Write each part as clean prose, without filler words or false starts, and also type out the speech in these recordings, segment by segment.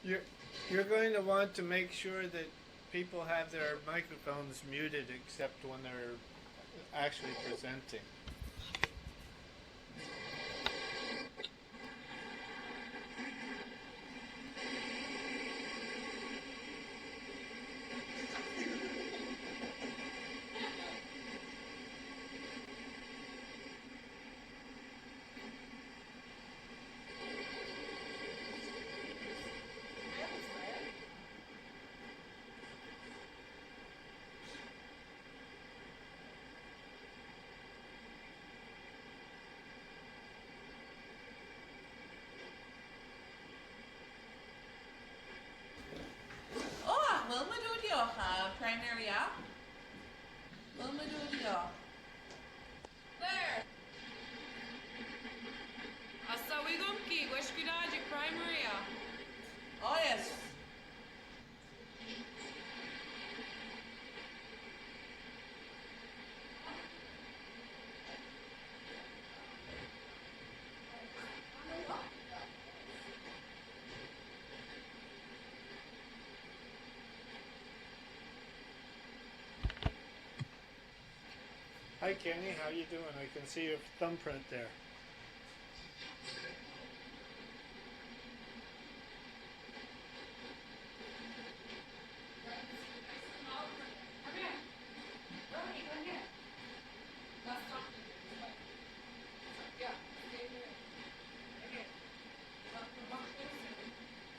You're, you're going to want to make sure that people have their microphones muted except when they're actually presenting. Wilma Dudio, primary app. Wilma Dudio. There! Assawigumki, Weshkidaji, primary app. Oh yes. Hi Kenny, how you doing? I can see your thumbprint there.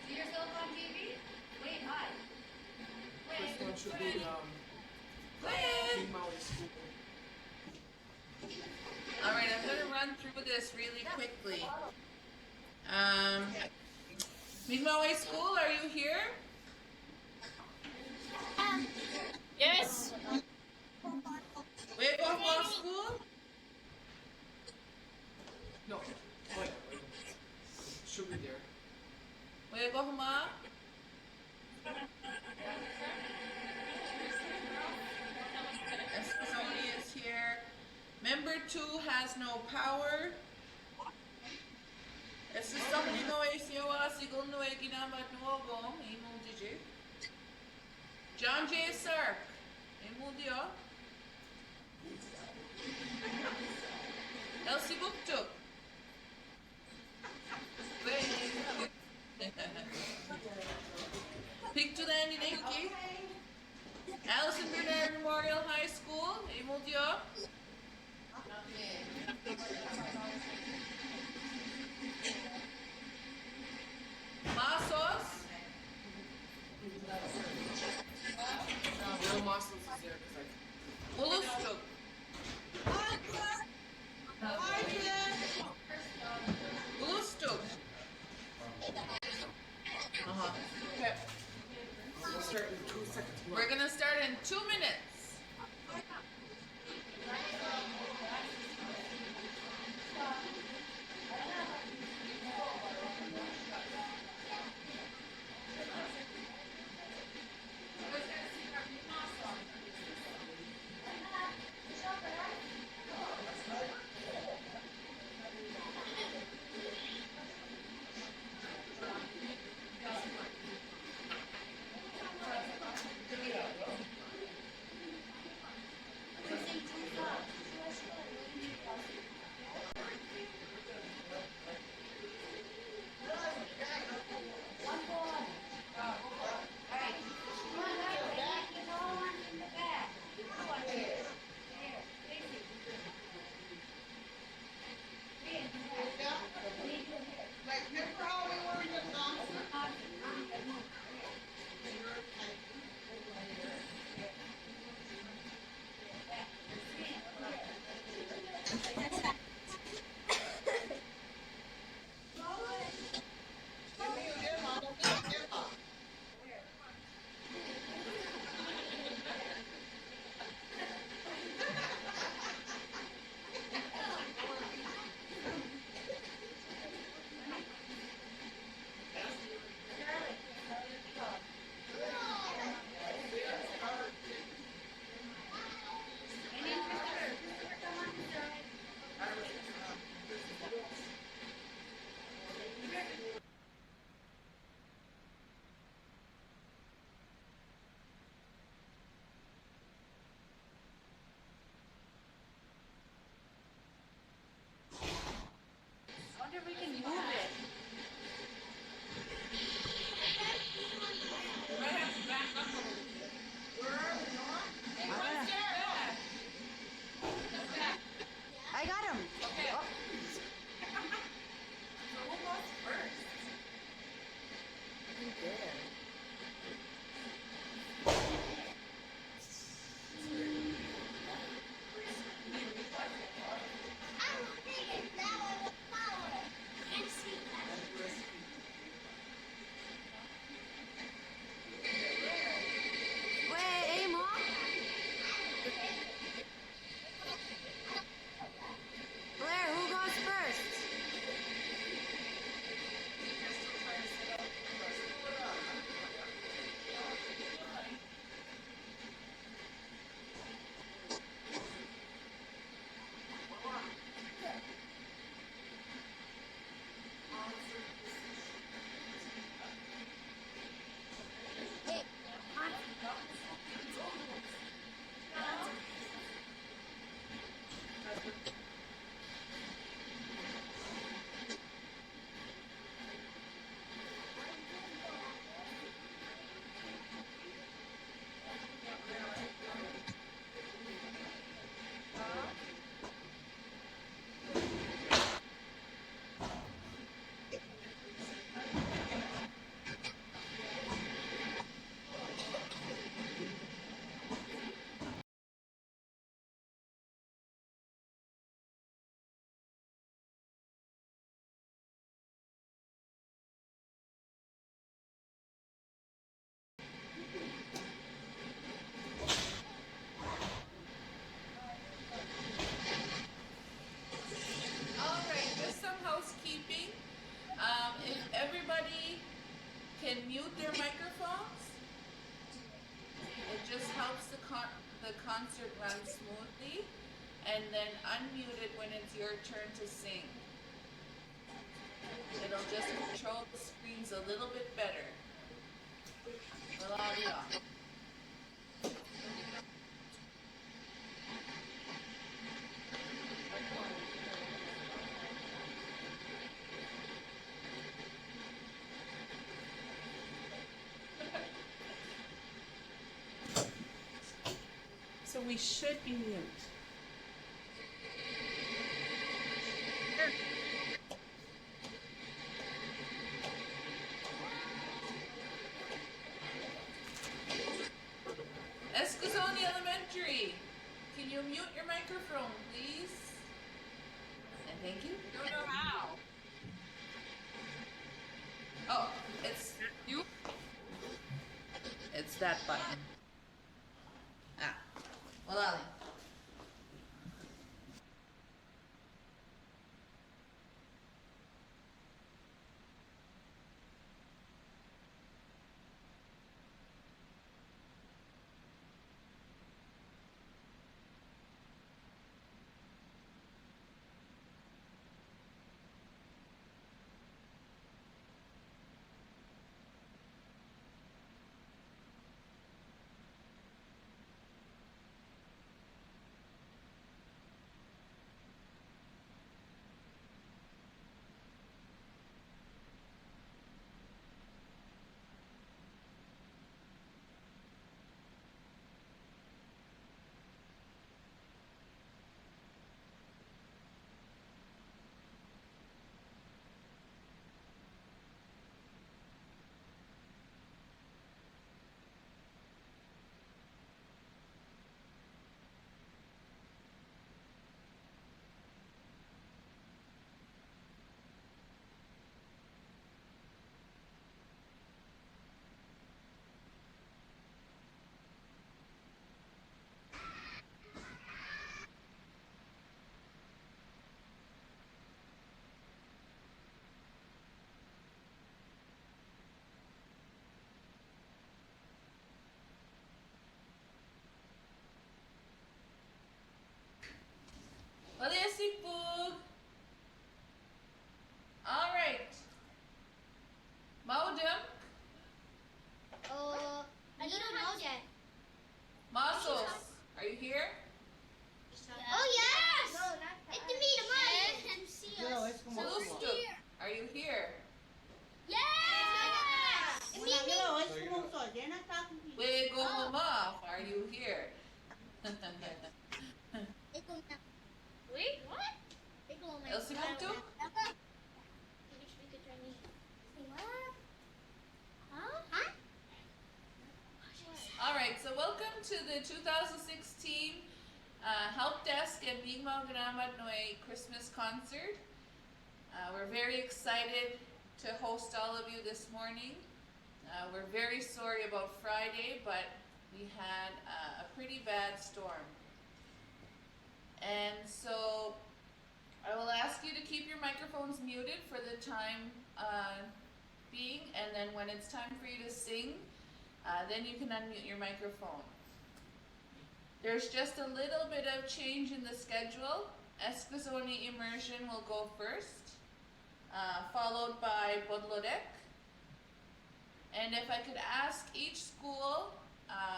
See yourself on TV? Wait, hi. First one should be Big Mouth School. All right, I'm going to run through this really quickly. Mi'kmaq School, are you here? Yes! Wake School? No, wait. Should be there. Wake Sony is here. Member 2 has no power. Esse somebody no ACOA sigul no eginamba nuovo, imudiji. John J. Sark, imudio. Elsie Buktuk. Pictureland in Inky. Allison Bernard Memorial High School, imudio. Masos. No muscles is there because Ulustuk. Ulustuk. Okay. I'll start in 2 seconds. We're gonna start in 2 minutes. everybody can mute their microphones, it just helps the concert run smoothly, and then unmute it when it's your turn to sing. It'll just control the screens a little bit better. Voilà. So we should be mute. Escazoni Elementary, can you mute your microphone, please? And thank you. Don't know how. Oh, it's You? It's that button. Ah, well, Ali. Pug. All right. Maudem, I don't know yet. Masos, are you here? Oh yes! No, not it's me, the man. Can see us. Lustuk, are you here? Yes! Wego Mama, are you here? Wait, what? Elsie Muktu? All right, so welcome to the 2016 Help Desk and Bigma Ganamat Noi Christmas concert. We're very excited to host all of you this morning. We're very sorry about Friday, but we had a pretty bad storm. And so I will ask you to keep your microphones muted for the time being, and then when it's time for you to sing, then you can unmute your microphone. There's just a little bit of change in the schedule. Escazoni Immersion will go first, followed by Bodlodek. And if I could ask each school,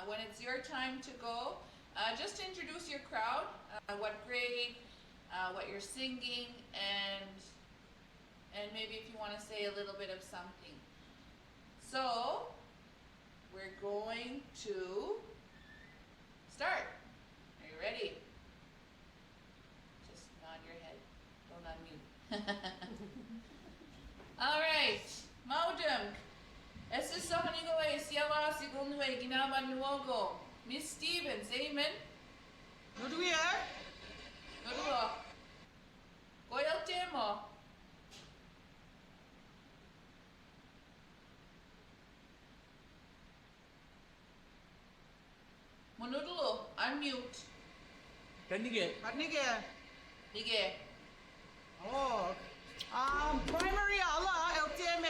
when it's your time to go, just to introduce your crowd, what grade, what you're singing, and maybe if you want to say a little bit of something. So, we're going to start. Are you ready? Just nod your head. Don't unmute. All right. Maudem. Esse sohanigo e siawa sigunu e ginaba nuogo. Miss Stevens, amen. Noduia? Noduo. Goyal temo. Monudulo, unmute. Pendige. Adnige. Dige. Oh. Primary Allah, LTM,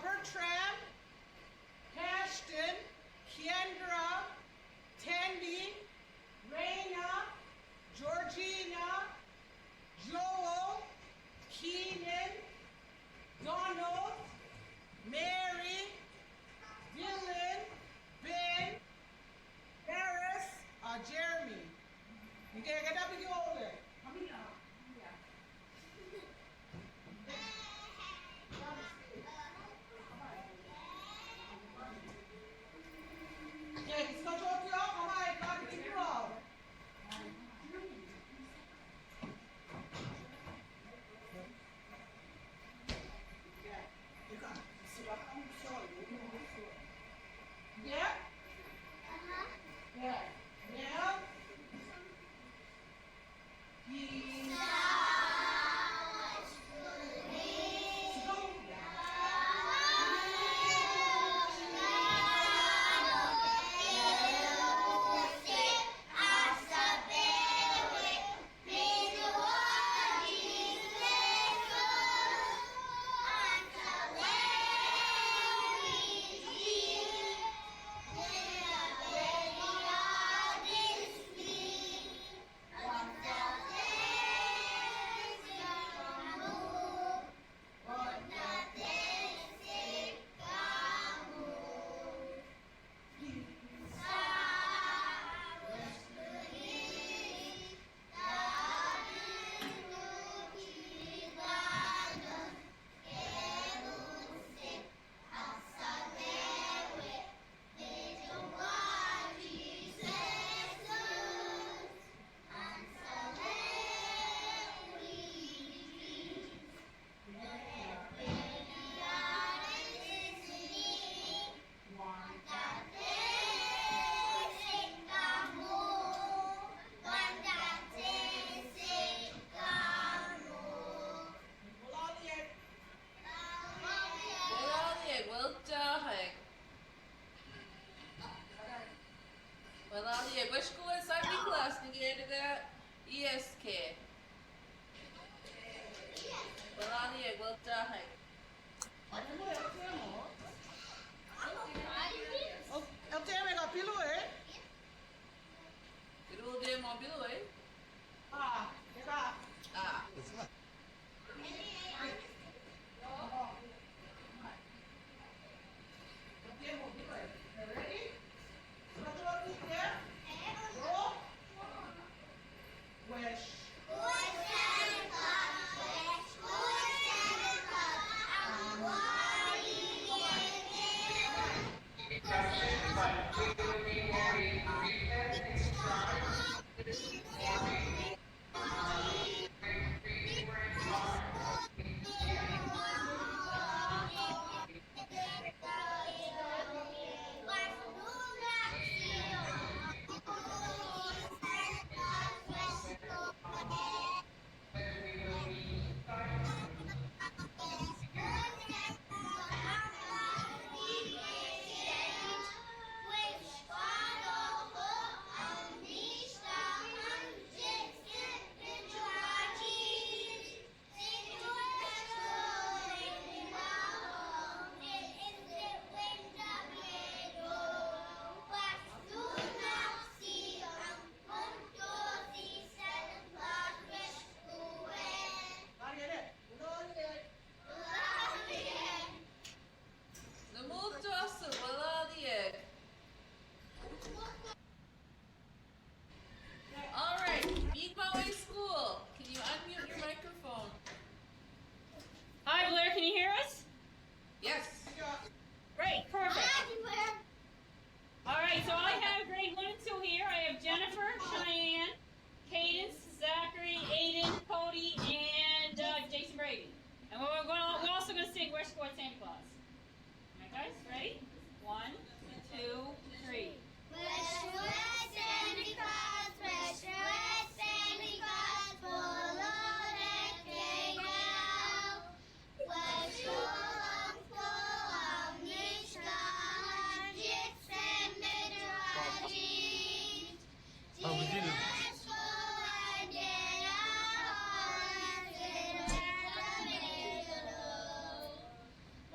Bertram, Ashton, Kendra, Tandy, Raina, Georgina, Joel, Keenan, Donald, Mary, Dylan, Ben, Harris, Jeremy. You get up and go over there. Come here. Yeah, he's going to talk to you. Come on, God, keep you all. Yeah? Yeah. Now? Well, which school is Sunday class to get to that? ESK. Well, El tema é pilo, eh? Itu dia mobil, eh? Ah, legal. Ah. Hi, Blair, can you hear us? Yes. Great, perfect. All right, so I have grade 1 and 2 here. I have Jennifer, Cheyenne, Cadence, Zachary, Aiden, Cody, and Jason Brady. And we're also going to sing Wish for Santa Claus. All right, guys, ready? 1, 2, 3. Wish for Santa Claus, wish for Santa Claus, full of everything out. Wish for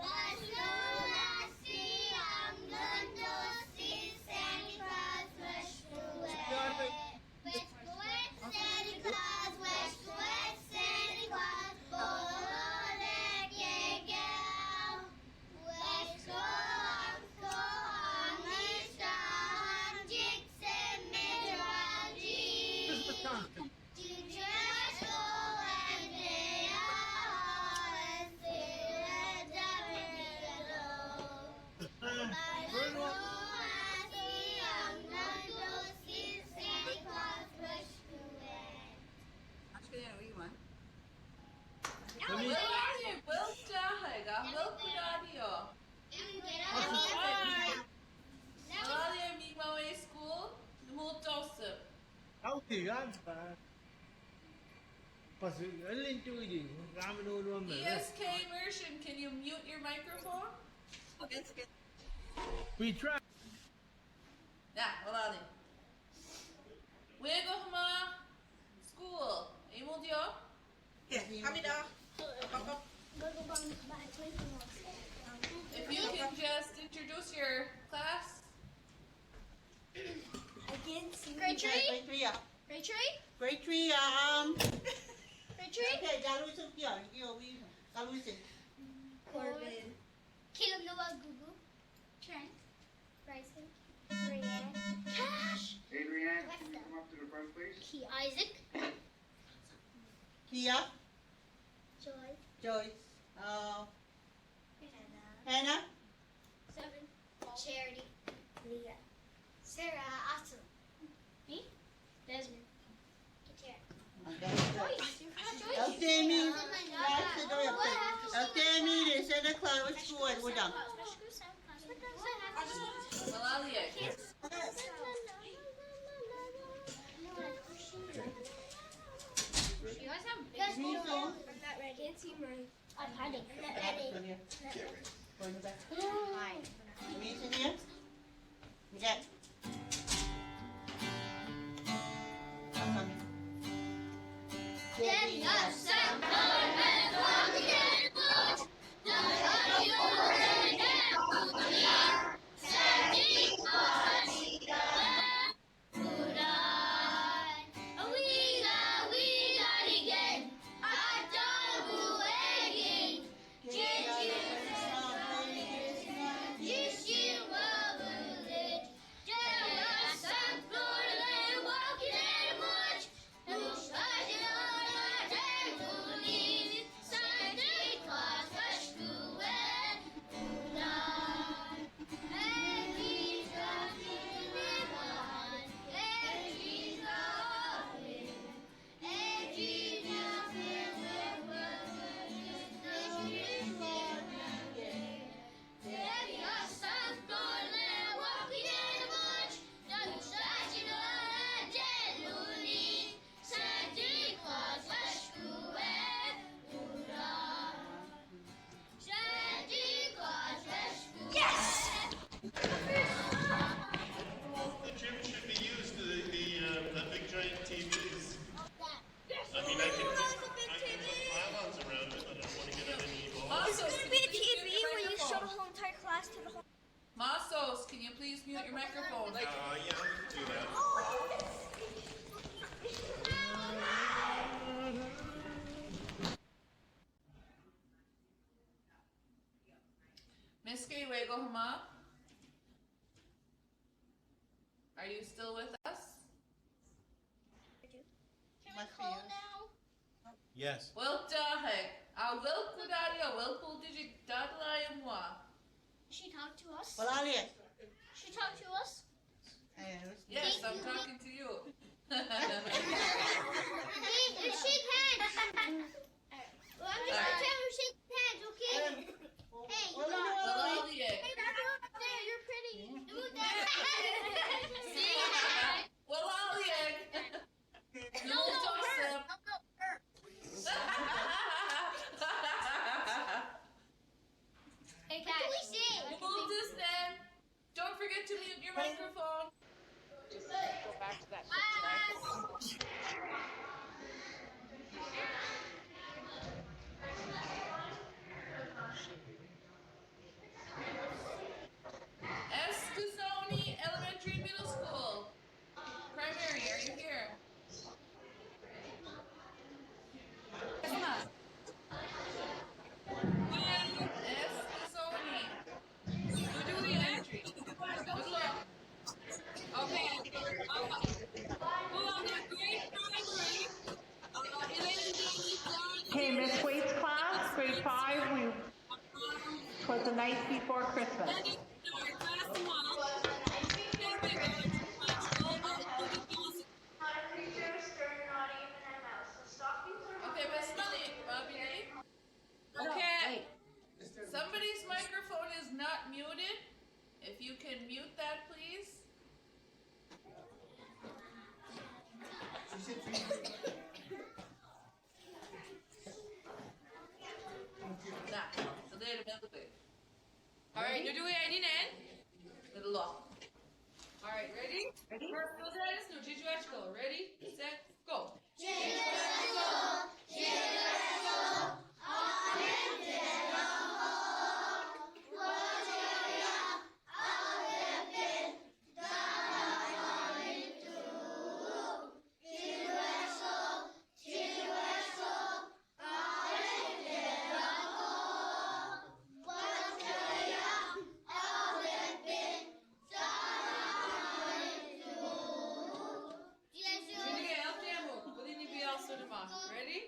Let's go! ESK immersion, can you mute your microphone? We try. Yeah, wala din. Wego hama school. Imo dio? If you can just introduce your class. Grade tree? Grade 3 à? Grade tree? Grade 3 Grade tree? Okay, Gia Louis không kia, kia we Gia Louis gì? Corbin. Caleb Noah Gugu. Trent. Bryson. Brianne. Cash. Adrienne, What's can you up? come up to the front, please? Key Isaac. Kia, Joy. Joyce, Hannah. Hannah, 7. Charity. Leah. Sarah. Awesome. Me? Desmond. Katara. Joyce. You forgot Joyce. Eltemi, Oh my God. last the door up there. Eltemi, they said the cloud was school and we're done. Malaliak. You guys have big Me too. I'm not ready. Can't see mine. I'm hiding. I'm not ready. Go in the back. Me in here. Get. I'm coming. Then the sun and walk again. The you and Sandy we got again. I double again. Just you will it. Just some Florida walking in the woods. Who's fighting on our table? Santa Claus was school and and he's got to live on. And he's laughing. And he's laughing with Daddy, our son's gone and walking in the woods. Now he's flashing on a jelly. Santa Claus was school and Santa Claus was school. Yes! The gym should be used to the big giant TVs. I mean, I can put pylons around it, but I don't want to get on any balls. Masos, can you please mute your where you show the microphone? whole entire class to the whole. Masos, can you please mute your microphone? Yeah, I can do that. Miss Wego Hama? Are you still with us? Can we Must be call us. now? Yes. Weltahe. Welku daria, welku digit dadla moi. She talked to us. Well, Aliet. She talked to us. Yes, I'm talking to you. Hey, shake hands. Well, I'm just gonna tell her shake hands, okay? Hey, you got. Malaliak. Hey, that's up there. You're pretty. Move that. See? Malaliak. No, no, her. No, no, her. Hey, Kat. What can we say? Move this then. Don't forget to mute your microphone. Escazoni Elementary Middle School. Primary, are you here? Escazoni. You're doing elementary. Good luck. Okay. Well, the grade primary, Okay, Miss Waite's class, grade 5, we was the night before Christmas. Okay, Miss Malik, okay. Somebody's microphone is not muted. If you can mute that, please. Ready? Ready, set, go. Ready?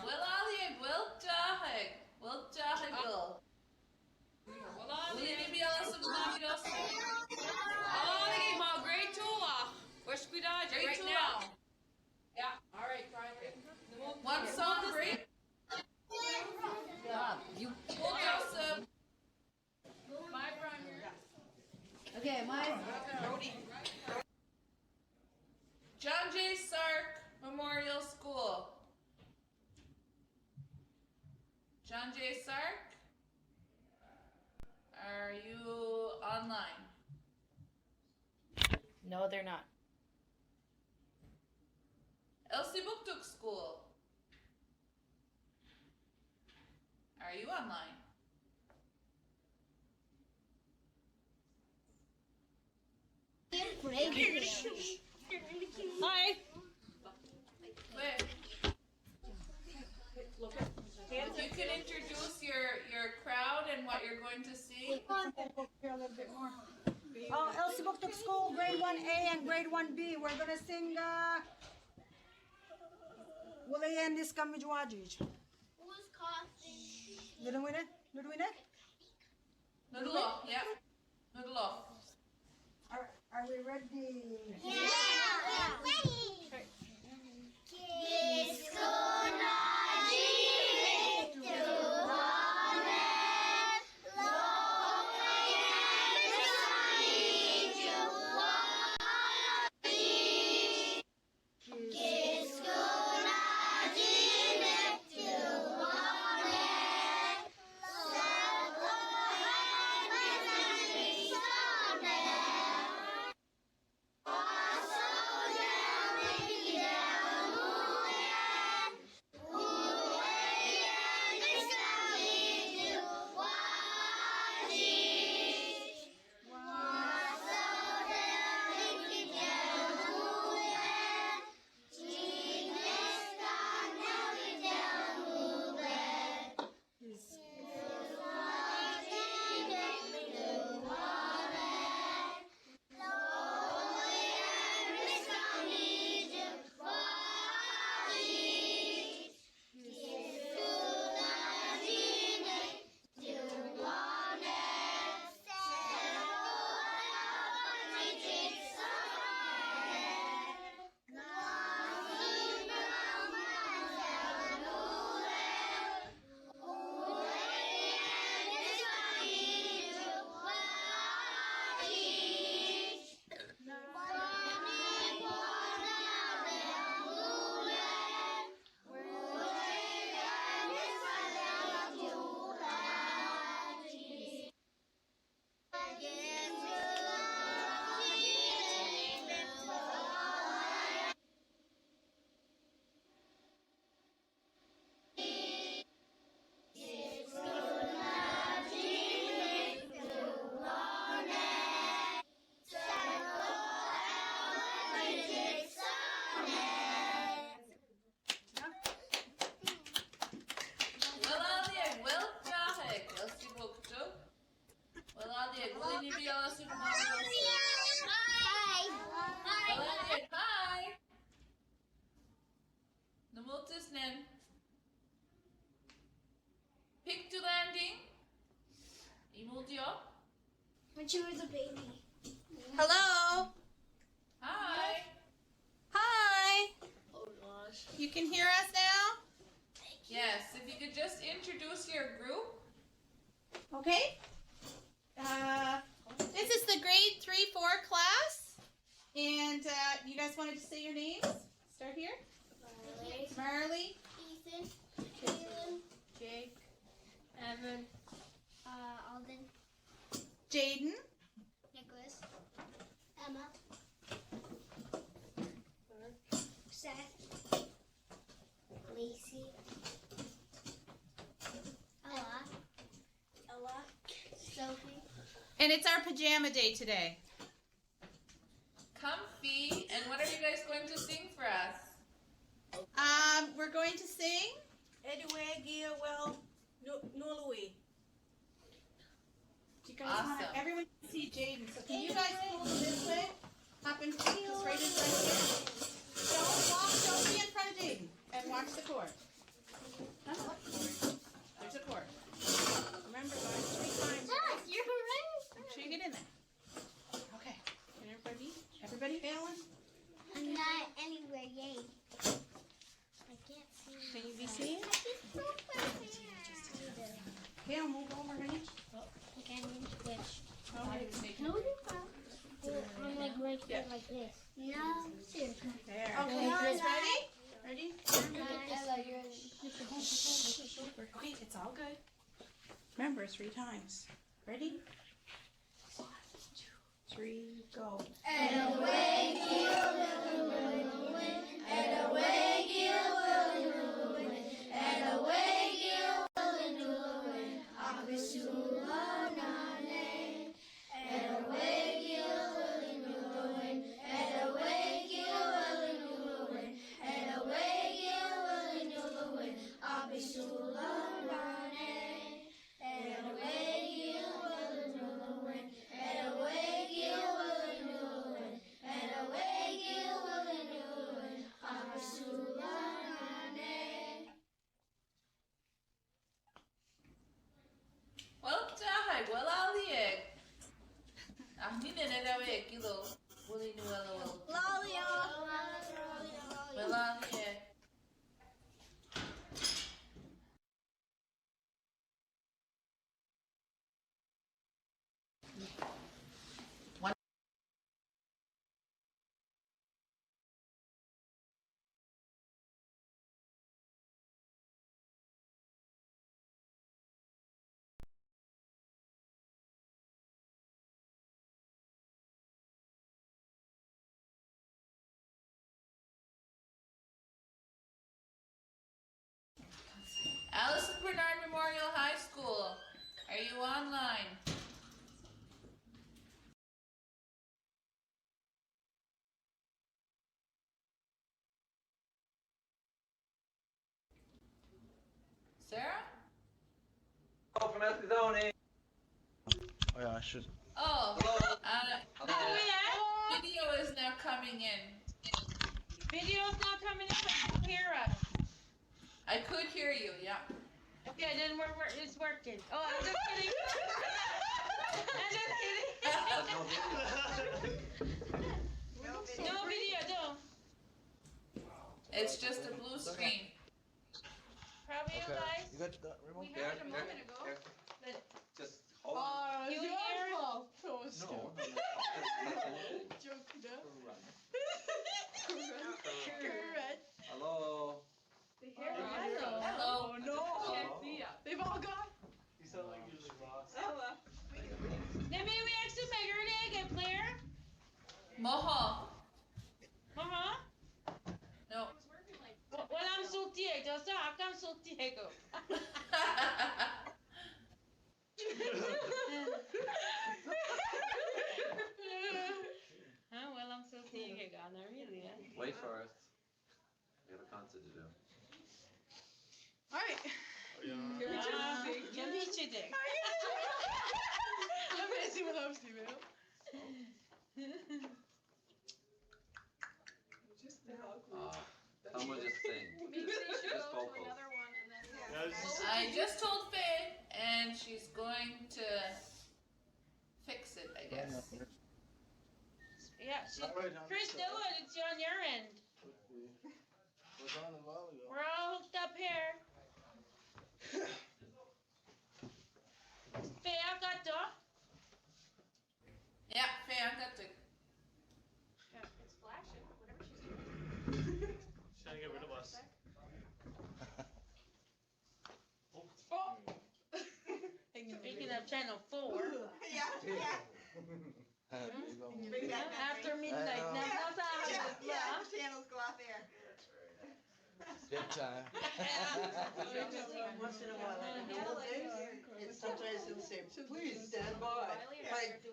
Well, Ali, well dahig. Well dahig, Will. Will you be able to knock it off? Alright, ma, great tool. Where's Squidage Great right tool. now? Yeah, alright, Brian. One song break. You. Well, Joseph. My Brian. Okay, mine. John J. Sark Memorial School. John J. Sark, are you online? No, they're not. Elsie Buktuk School, are you online? Hi. Wait. You can introduce your crowd and what you're going to sing. Elsie Buktuk School, grade 1A and grade 1B. We're gonna sing Walayan this Kamijwajij. Who's coughing? Did we it? Did we it? Noodle off, yeah. Noodle off. Are we ready? Yeah, ready. Kiss Nen. Pick to landing. Imudio. When she was a baby. Hello? Okay. This is the grade 3-4 class, and you guys wanted to say your names. Start here. Marley. Ethan, Kaylin, Jake. Evan, Alden, Jaden. Nicholas, Emma, Seth, Lacey, Ella, Sophie. And it's our pajama day today. Comfy. And what are you guys going to sing for us? We're going to sing. Anyway, Gia, well, Nului. You guys Awesome. want to, everyone can see Jaden. So can you guys pull this way? Up and just right in front of you. Don't be in front of Jaden. And watch the cord. There's a cord. Remember, guys, 3 times. You're right. Make sure you get in there. Okay. Can everybody failing? I'm not anywhere, yay. I can't see. Can you be seen? I can still put it there. Okay, I'll move over, honey. Okay, I'm gonna switch. Oh, No, you're fine. I'm like right here, like this. No, seriously. there. Okay, You guys ready? Ready? Okay, it's all good. Remember, 3 times. Ready? 1, 2, 3, go. And away, Gil, and away, Gil, and away, Gil, Akasula Nane, and away, Gil, and away, Gil, and away, Gil, Akasula Nane, and away, Gil, and away, Gil, and away, Gil, Akasula Nane. Well, tahay, wala lieg. Ah, hindi na nawe, kilo. Wuli ni wala wala. Wala lieg. Allison Bernard Memorial High School. Are you online? Sarah? Oh, from Escazone. Oh yeah, I should. Oh, Yeah. video is now coming in. Video's not coming in, but you can hear us. I could hear you, yeah. Okay, then it's working. Oh, I'm just kidding. I'm just kidding. No video, no. It's just a blue screen. Probably you guys. You got the remote? We heard it a moment ago. But Just hold on. you hear? No. Hello. Hello. Oh no. Hello. They've all gone. You sound like you're the boss. Let me react to my girl again, player. Moho. No. Well, I'm so tired. So I can't so tired. Well, I'm so tired. Anna, really. Wait first. We have a concert to do. Alright. Can reach it there. Let me see what I'm seeing, man. Someone just sing. Just vocals. I just told Faye, and she's going to fix it, I guess. Yeah, Chris, do it. It's on your end. Was on a while ago. We're all hooked up here. Faye, off? Yeah, fantastic. Yeah, it's flashing. Whatever she's doing. She's trying to get rid of us. Oh. Speaking of Channel 4. Yeah, yeah. Bring that back. After midnight. Now, that's how Yeah, it yeah, the channels go off there. Bedtime. Once in a while, like in the old days, and sometimes he'll say, please stand by.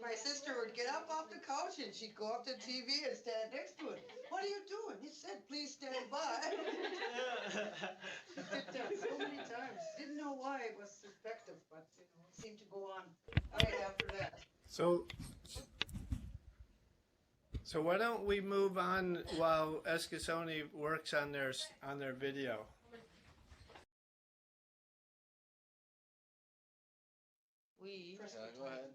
My sister would get up off the couch and she'd go up to the TV and stand next to it. What are you doing? He said, please stand by. She did that so many times. Didn't know why it was effective, but you know, it seemed to go on right after that. So why don't we move on while Eskasoni works on their video? We. Yeah, go ahead.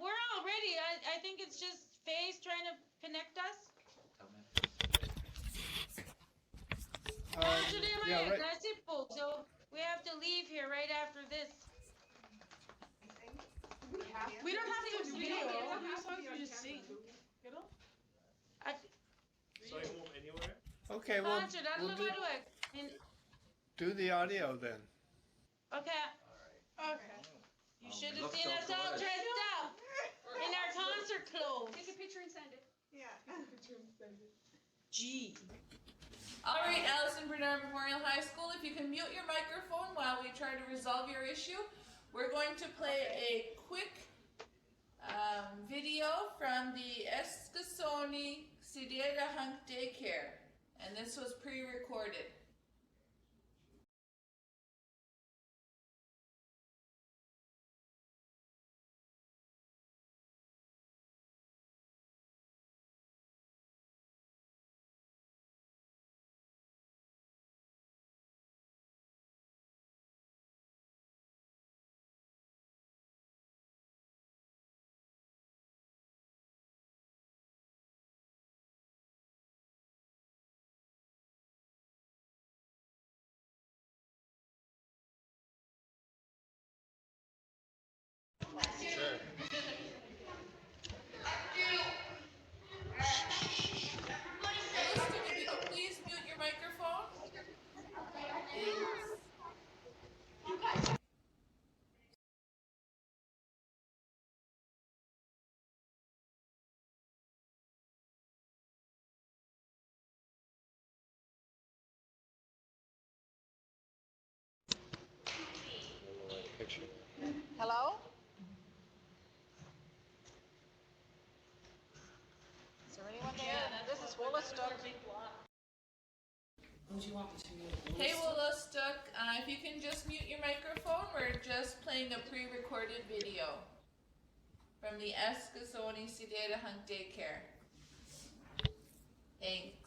We're all ready. I think it's just Faye's trying to connect us. Yeah, right. So we have to leave here right after this. We don't have to video. As long as we just sing. You know? So I can move anywhere? Okay, well, we'll do the audio then. Okay. Okay. You should have seen us all dressed up in our concert clothes. Take a picture and send it. Yeah. Gee. All right, Allison Bernard Memorial High School, if you can mute your microphone while we try to resolve your issue. We're going to play a quick video from the Eskasoni Sidera Hunk Daycare, and this was pre-recorded. Sure. Allison, if you could please mute your microphone. Thanks. Hello? Is there anyone there? This is Woolastook. Hey, Woolastook, if you can just mute your microphone, we're just playing a pre-recorded video from the Eskasoni Sidera Hunk Daycare. Thanks.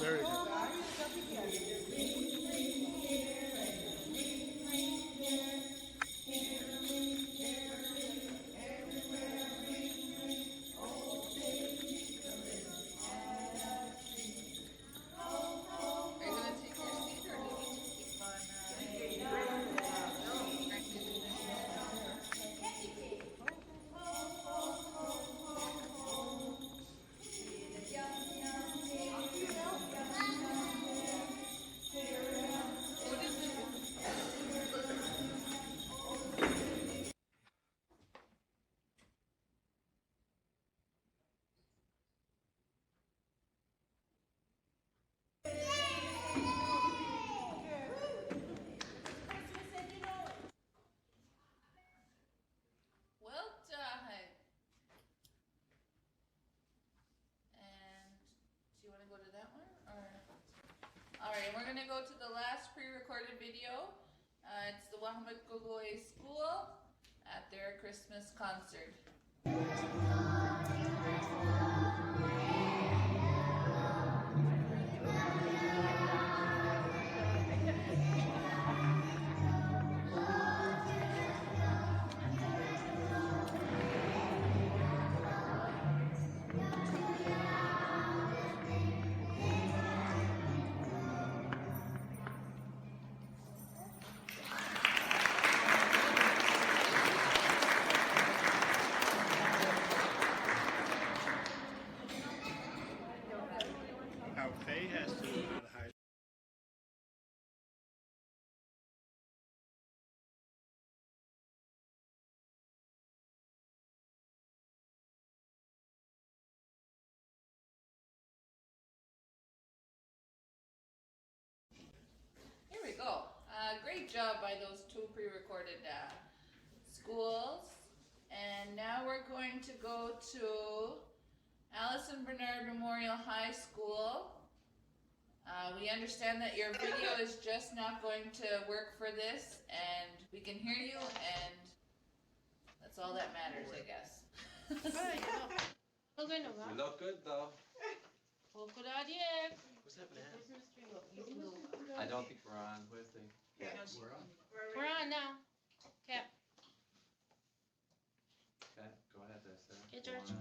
Very good. Are you gonna take your seat or do you need to keep Well done. And do you want to go to that one? Or? All right, we're going to go to the last pre-recorded video. It's the Wahamat Gogoy School at their Christmas concert. Great job by those two pre-recorded schools. And now we're going to go to Allison Bernard Memorial High School. We understand that your video is just not going to work for this, and we can hear you, and that's all that matters, I guess. You look good though. What's happening? I don't think we're on. Where's the? Yeah, we're on. We're on now. Cap. Okay, go ahead there, Sarah. Get George.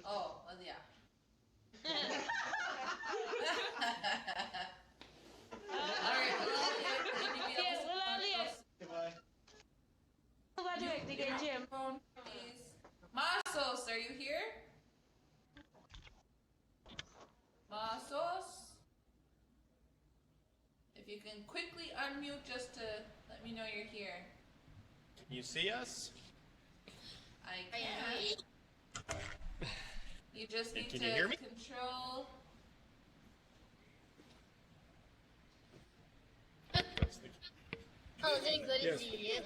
Oh, well, yeah. Alright, phone, please. Masos, are you here? Masos? If you can quickly unmute just to let me know you're here. Can you see us? I can. You just need Can to you hear me? control. Oh, they couldn't Yes. see you.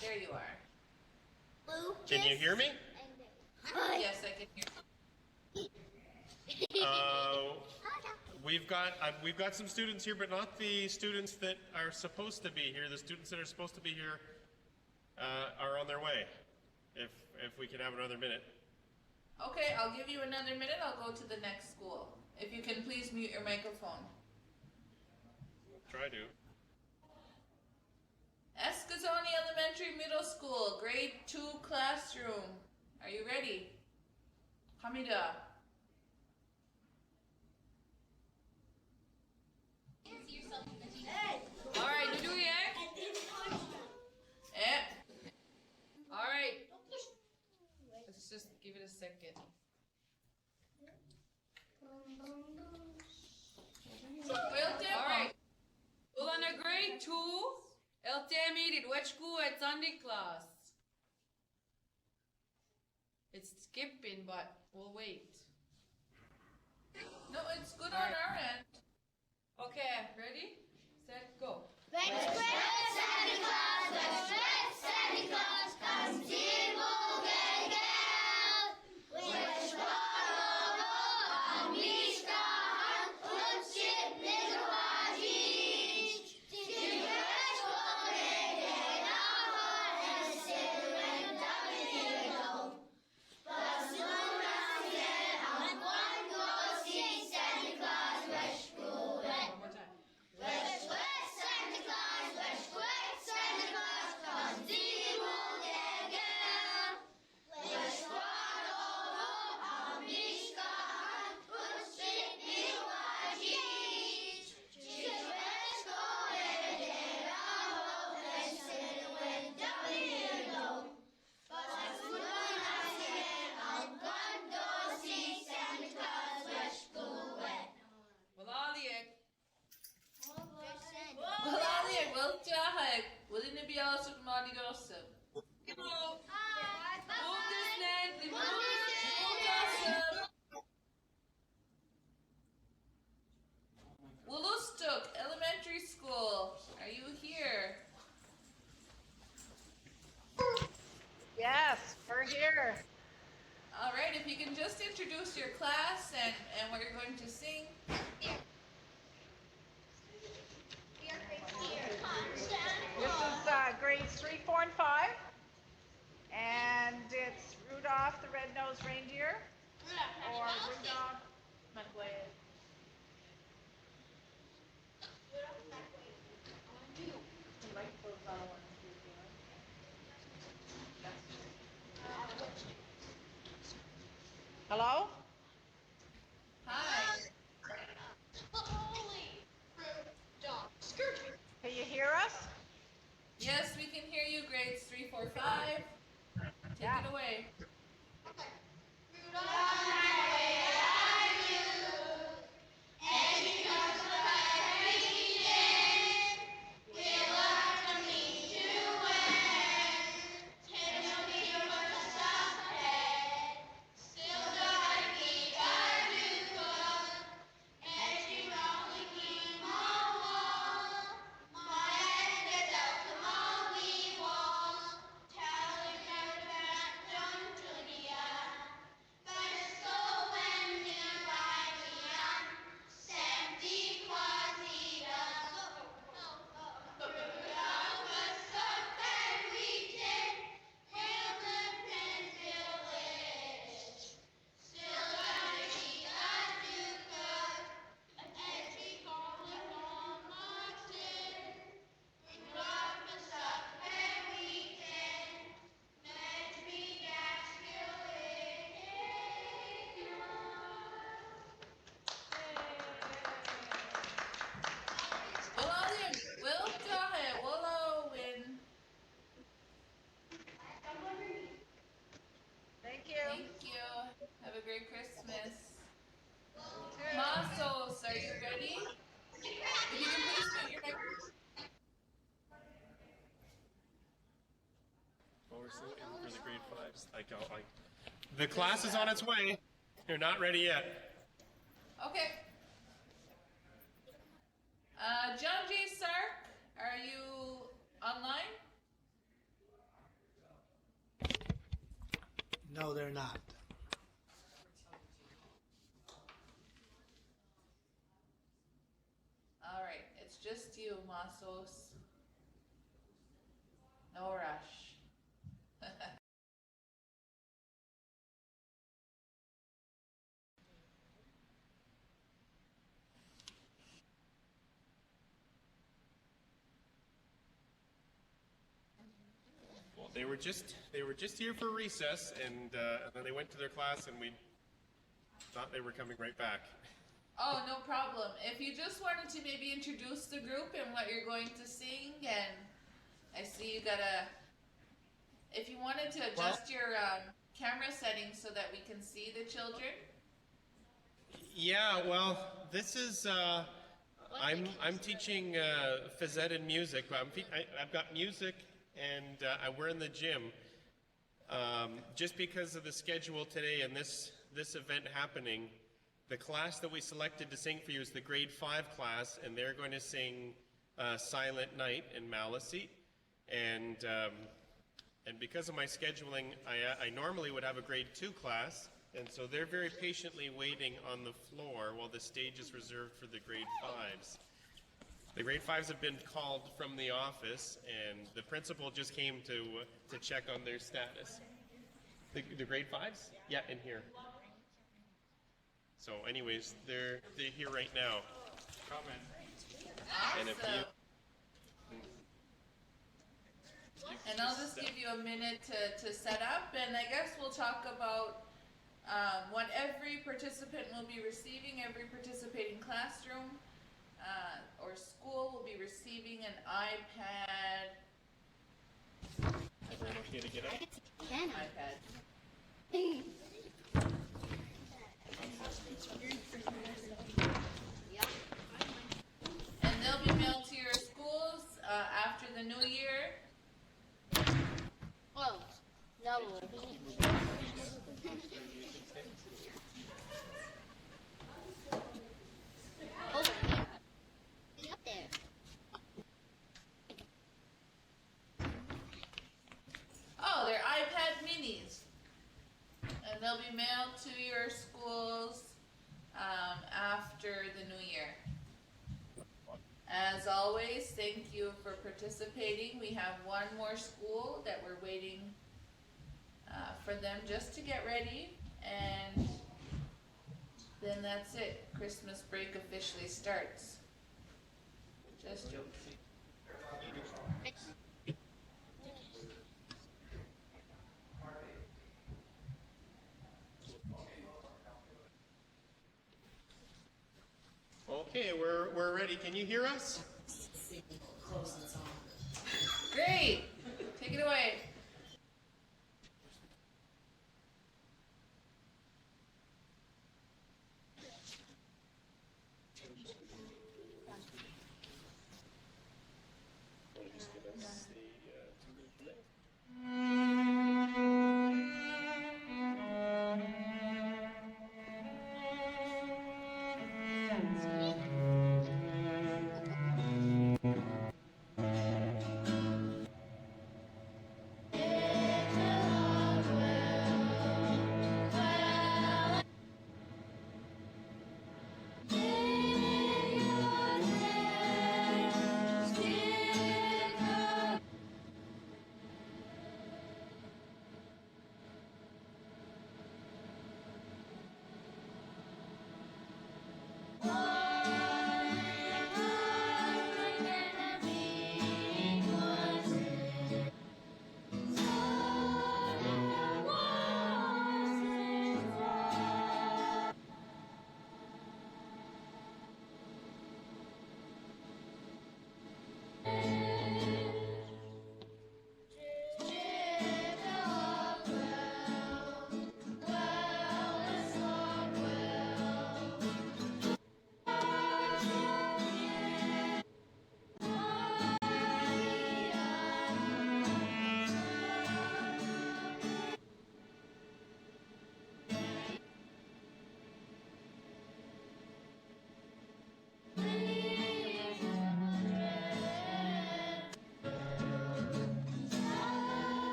There you are. Can you hear me? Yes, I can hear. We've got some students here, but not the students that are supposed to be here. The students that are supposed to be here are on their way. If we can have another minute. Okay, I'll give you another minute. I'll go to the next school. If you can please mute your microphone. Try to. Escazoni Elementary Middle School, grade 2 classroom. Are you ready? Hamida. Alright, you do it, Eh? Alright. Let's just give it a second. Alright. Well, on a grade 2, el temid which school at Sunday class. It's skipping, but we'll wait. No, it's good on our end. Okay, ready? Set, go. Let's spread Santa Claus, let's spread Santa Claus, comes Which introduce your class and what you're going to sing. This is grades 3, 4, and 5. And it's Rudolph the Red-Nosed Reindeer or Rudolph McQuaid. Hello? Hi. Can you hear us? Yes, we can hear you, grades 3, 4, 5. Take it away. Tell for the grade 5s. The class is on its way. You're not ready yet. Okay. John J. Sark, are you online? No, they're not. All right, it's just you, Masos. No rush. Well, they were just here for recess, and then they went to their class, and we thought they were coming right back. Oh, no problem. If you just wanted to maybe introduce the group and what you're going to sing, and I see you if you wanted to adjust your camera settings so that we can see the children. Yeah, well, this is I'm teaching phys ed and music. I've got music, and we're in the gym. Just because of the schedule today and this event happening, the class that we selected to sing for you is the grade 5 class, and they're going to sing Silent Night in Maliseet. And because of my scheduling, I normally would have a grade 2 class, and so they're very patiently waiting on the floor while the stage is reserved for the grade 5s. The grade 5s have been called from the office, and the principal just came to check on their status. The grade 5s? Yeah, in here. So anyways, they're here right now. Comment. And if you... And I'll just give you a minute to set up, and I guess we'll talk about what every participant will be receiving. Every participating classroom or school will be receiving an iPad. Everyone okay to get up? iPad. And they'll be mailed to your schools after the new year. Oh, no. Over here. Up there. Oh, they're iPad minis. And they'll be mailed to your schools after the new year. As always, thank you for participating. We have one more school that we're waiting for them just to get ready, and then that's it. Christmas break officially starts. Just jokes. Okay, we're ready. Can you hear us? Great. Take it away.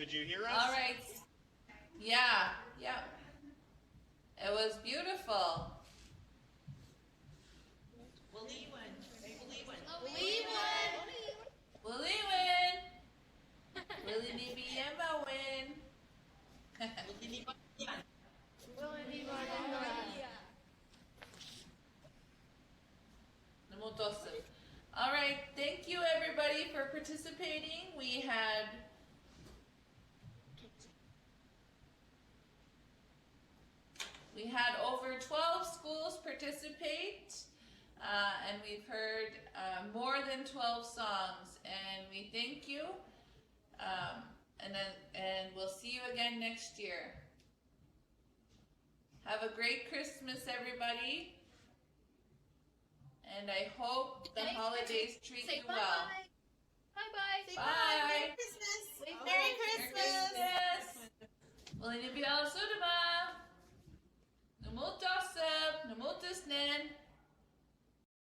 Could you hear us? All right. Yeah. It was beautiful. Willie Nibi Emma win. All right, thank you everybody for participating. We had over 12 schools participate, and we've heard more than 12 songs, and we thank you. And we'll see you again next year. Have a great Christmas, everybody. And I hope the holidays treat you well. Bye-bye. Bye. Merry Christmas. Merry Christmas. Willie Nibi Al Sudama. Numultasab, Numultasnen.